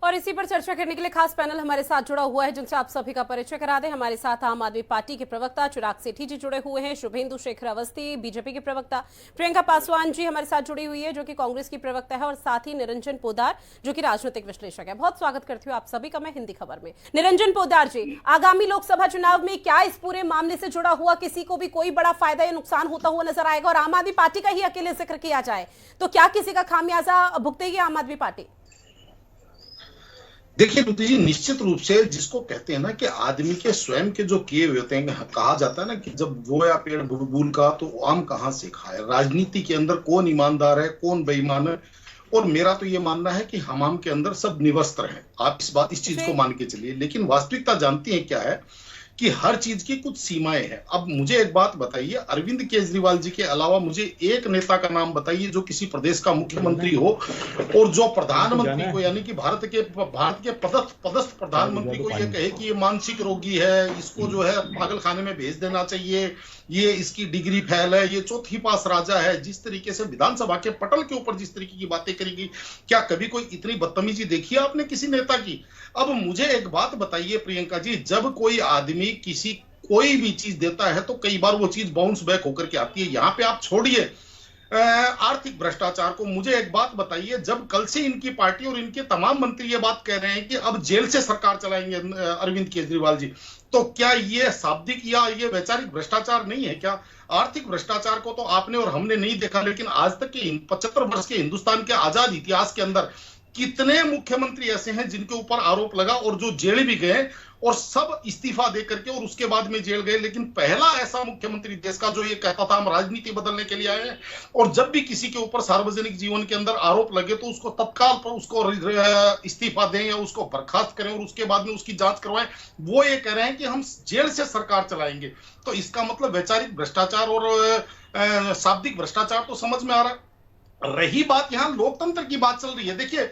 और इसी पर चर्चा करने के लिए खास पैनल हमारे साथ जुड़ा हुआ है, जिनसे आप सभी का परिचय करा दें। हमारे साथ आम आदमी पार्टी के प्रवक्ता चिराग सेठी जी जुड़े हुए हैं, शुभेंदु शेखर अवस्थी बीजेपी के प्रवक्ता, प्रियंका पासवान जी हमारे साथ जुड़ी हुई है जो कि कांग्रेस की प्रवक्ता है, और साथ ही निरंजन पोद्दार जो कि राजनीतिक विश्लेषक है। बहुत स्वागत करती हूँ आप सभी का मैं हिंदी खबर में। निरंजन पोद्दार जी, आगामी लोकसभा चुनाव में क्या इस पूरे मामले से जुड़ा हुआ किसी को भी कोई बड़ा फायदा या नुकसान होता हुआ नजर आएगा? और आम आदमी पार्टी का ही अकेले जिक्र किया जाए तो क्या किसी का खामियाजा भुगतेगी आम आदमी पार्टी? देखिए ऋतु जी, निश्चित रूप से जिसको कहते हैं ना कि आदमी के स्वयं के जो किए हुए होते हैं, कहा जाता है ना कि जब बोया पेड़ बुलबुल का तो आम कहाँ से खाए। राजनीति के अंदर कौन ईमानदार है कौन बेईमान है, और मेरा तो ये मानना है कि हमाम के अंदर सब निवस्त्र हैं। आप इस चीज को मान के चलिए, लेकिन वास्तविकता जानती हैं क्या है कि हर चीज की कुछ सीमाएं हैं। अब मुझे एक बात बताइए, अरविंद केजरीवाल जी के अलावा मुझे एक नेता का नाम बताइए जो किसी प्रदेश का मुख्यमंत्री हो और जो प्रधानमंत्री को, यानी कि भारत के पदस्थ प्रधानमंत्री को ये कहे कि ये मानसिक रोगी है, इसको जो है पागल खाने में भेज देना चाहिए, ये इसकी डिग्री फेल है, ये चौथी पास राजा है। जिस तरीके से विधानसभा के पटल के ऊपर जिस तरीके की बातें करेगी, क्या कभी कोई इतनी बदतमीजी देखी है आपने किसी नेता की? अब मुझे एक बात बताइए प्रियंका जी, जब कोई आदमी किसी कोई भी चीज देता है तो कई बार वो चीज बाउंस बैक होकर के आती है। यहां पे आप छोड़िए आर्थिक भ्रष्टाचार को, मुझे एक बात बताइए, जब कल से इनकी पार्टी और इनके तमाम मंत्री ये बात कह रहे हैं कि अब जेल से सरकार चलाएंगे अरविंद केजरीवाल जी, तो क्या ये शाब्दिक या ये वैचारिक भ्रष्टाचार नहीं है क्या? आर्थिक भ्रष्टाचार को तो आपने और हमने नहीं देखा, लेकिन आज तक के 75 वर्ष के हिंदुस्तान के आजाद इतिहास के अंदर कितने मुख्यमंत्री ऐसे हैं जिनके ऊपर आरोप लगा और जो जेल भी गए और सब इस्तीफा दे करके और उसके बाद में जेल गए। लेकिन पहला ऐसा मुख्यमंत्री देश का जो ये कहता था हम राजनीति बदलने के लिए आए हैं, और जब भी किसी के ऊपर सार्वजनिक जीवन के अंदर आरोप लगे तो उसको तत्काल पर उसको इस्तीफा दें या उसको बर्खास्त करें और उसके बाद में उसकी जांच करवाएं। वो ये कह रहे हैं कि हम जेल से सरकार चलाएंगे, तो इसका मतलब वैचारिक भ्रष्टाचार और शाब्दिक भ्रष्टाचार तो समझ में आ रहा है। रही बात यहां लोकतंत्र की बात चल रही है, देखिए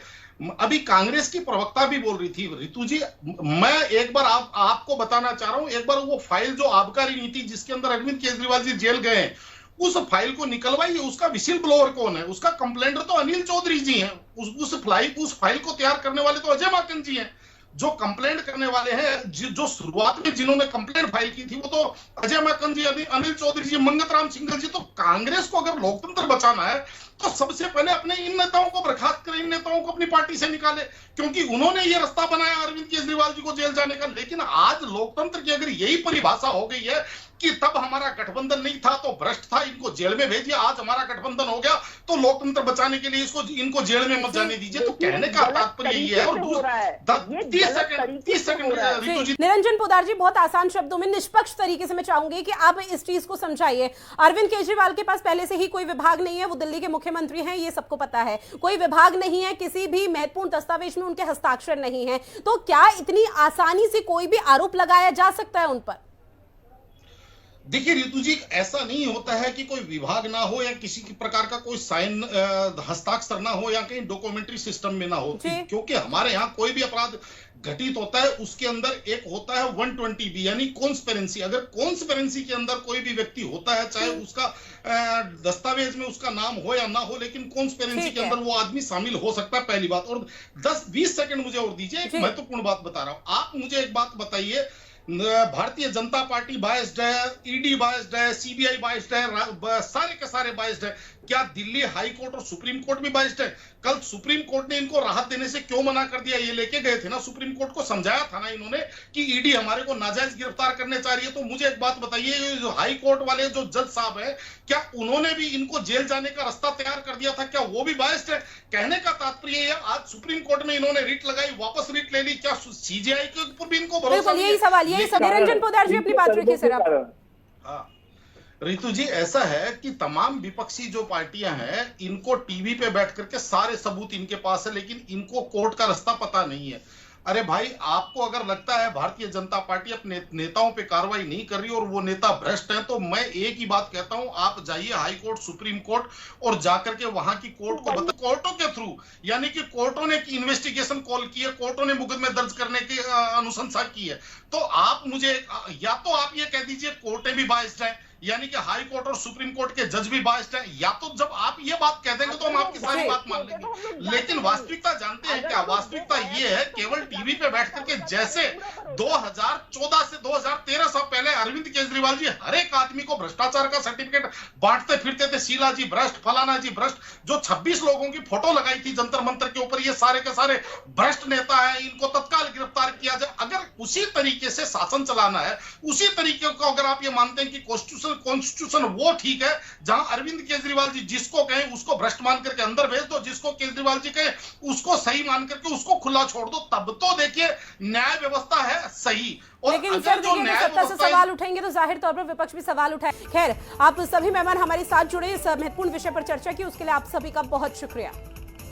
अभी कांग्रेस की प्रवक्ता भी बोल रही थी रितु जी, मैं एक बार आपको बताना चाह रहा हूं, एक बार वो फाइल जो आबकारी नीति जिसके अंदर अरविंद केजरीवाल जी जेल गए हैं, उस फाइल को निकलवाइए। उसका विसिल ब्लोअर कौन है? उसका कंप्लेंटर तो अनिल चौधरी जी हैं। उस फाइल को तैयार करने वाले तो अजय माकन जी हैं। जो कंप्लेंट करने वाले हैं, जो शुरुआत में जिन्होंने कंप्लेंट फाइल की थी, वो तो अजय माकन जी, अनिल चौधरी जी, मंगत राम सिंघल जी। तो कांग्रेस को अगर लोकतंत्र बचाना है तो सबसे पहले अपने इन नेताओं को बर्खास्त करें, इन नेताओं को अपनी पार्टी से निकाले, क्योंकि उन्होंने ये रास्ता बनाया अरविंद केजरीवाल जी को जेल जाने का। लेकिन आज लोकतंत्र की अगर यही परिभाषा हो गई है कि तब हमारा गठबंधन नहीं था तो भ्रष्ट था, इनको जेल में भेजिए, आज हमारा गठबंधन हो गया तो लोकतंत्र बचाने के लिए इनको जेल में मत जाने दीजिए, तो कहने का तात्पर्य ये है। और 30 सेकंड निरंजन पोद्दार जी, बहुत आसान शब्दों में निष्पक्ष तरीके से मैं चाहूंगी कि आप इस चीज को समझाइए। अरविंद केजरीवाल के पास पहले से ही कोई विभाग नहीं है, वो दिल्ली के मुख्यमंत्री हैं, ये सबको पता है। कोई विभाग नहीं है, किसी भी महत्वपूर्ण दस्तावेज में उनके हस्ताक्षर नहीं है, तो क्या इतनी आसानी से कोई भी आरोप लगाया जा सकता है उन पर? देखिए रितु जी, ऐसा नहीं होता है कि कोई विभाग ना हो या किसी प्रकार का कोई साइन हस्ताक्षर ना हो या कहीं डॉक्यूमेंट्री सिस्टम में ना हो, क्योंकि हमारे यहाँ कोई भी अपराध घटित होता है उसके अंदर एक होता है 120B यानी कॉन्स्पिरेंसी। अगर कॉन्स्पिरेंसी के अंदर कोई भी व्यक्ति होता है, चाहे उसका दस्तावेज में उसका नाम हो या ना हो, लेकिन कॉन्स्पिरेंसी के अंदर वो आदमी शामिल हो सकता है, पहली बात। और 10-20 सेकंड मुझे और दीजिए, एक महत्वपूर्ण बात बता रहा हूं। आप मुझे एक बात बताइए, भारतीय जनता पार्टी बायस्ड है, ईडी बायस्ड है, सीबीआई बायस्ड है, सारे के सारे बायस्ड है। क्या दिल्ली हाई कोर्ट और सुप्रीम कोर्ट भी बायस्ड है? कल सुप्रीम कोर्ट ने इनको राहत देने से क्यों मना कर दिया? ये लेके गए थे ना सुप्रीम कोर्ट को, समझाया था ना इन्होंने कि ईडी हमारे को नाजायज गिरफ्तार करने चाह रही है। तो मुझे एक बात बताइए, जो हाई कोर्ट वाले जो जज साहब है, क्या उन्होंने भी इनको जेल जाने का रास्ता तैयार कर दिया था? क्या वो भी बायस्ड है? कहने का तात्पर्य है, आज सुप्रीम कोर्ट में इन्होंने रिट लगाई, वापस रिट ले ली, क्या सीजीआई के ऊपर भी इनको भरोसा नहीं है? निरंजन पोद्दार जी अपनी बात रखिए सर आप। हाँ रितु जी, ऐसा है कि तमाम विपक्षी जो पार्टियां हैं, इनको टीवी पे बैठ करके सारे सबूत इनके पास है, लेकिन इनको कोर्ट का रास्ता पता नहीं है। अरे भाई, आपको अगर लगता है भारतीय जनता पार्टी अपने नेताओं पे कार्रवाई नहीं कर रही और वो नेता भ्रष्ट हैं, तो मैं एक ही बात कहता हूं, आप जाइए हाई कोर्ट, सुप्रीम कोर्ट और जाकर के वहां की कोर्ट को बता, कोर्टों के थ्रू, यानी कि कोर्टों ने इन्वेस्टिगेशन कॉल की है, कोर्टों ने मुकदमे दर्ज करने की अनुशंसा की है। तो आप मुझे या तो आप ये कह दीजिए कोर्टें भी बायस्ड हैं, यानी कि हाई कोर्ट और सुप्रीम कोर्ट के जज भी बायस्ड हैं, या तो जब आप ये बात कह देंगे तो हम आपकी सारी बात मान लेंगे। लेकिन वास्तविकता जानते हैं क्या? वास्तविकता ये है, केवल टीवी पे बैठ करके जैसे 2014 से 2013 से पहले अरविंद केजरीवाल जी हर एक आदमी को भ्रष्टाचार का सर्टिफिकेट बांटते फिरते थे, शीला जी भ्रष्ट, फलाना जी भ्रष्ट, जो 26 लोगों की फोटो लगाई थी जंतर मंतर के ऊपर, ये सारे के सारे भ्रष्ट नेता हैं, इनको तत्काल गिरफ्तार किया जाए। अगर उसी तरीके से शासन चलाना है, उसी तरीके को अगर आप ये मानते हैं कि कॉन्स्टिट्यूशन वो ठीक है जहां अरविंद केजरीवाल जी जिसको कहें उसको भ्रष्ट मान करके अंदर भेज दो, जिसको केजरीवाल जी कहे उसको सही मान करके उसको खुला छोड़ दो, तब तो देखिए न्याय व्यवस्था है सही। और लेकिन अगर सर जो देखिए, न्याय सत्ता से व्यवस्था सवाल उठेंगे तो जाहिर तौर पर विपक्ष भी सवाल उठाए। खैर, आप सभी मेहमान हमारे साथ जुड़े, इस महत्वपूर्ण विषय पर चर्चा की, उसके लिए आप सभी का बहुत शुक्रिया।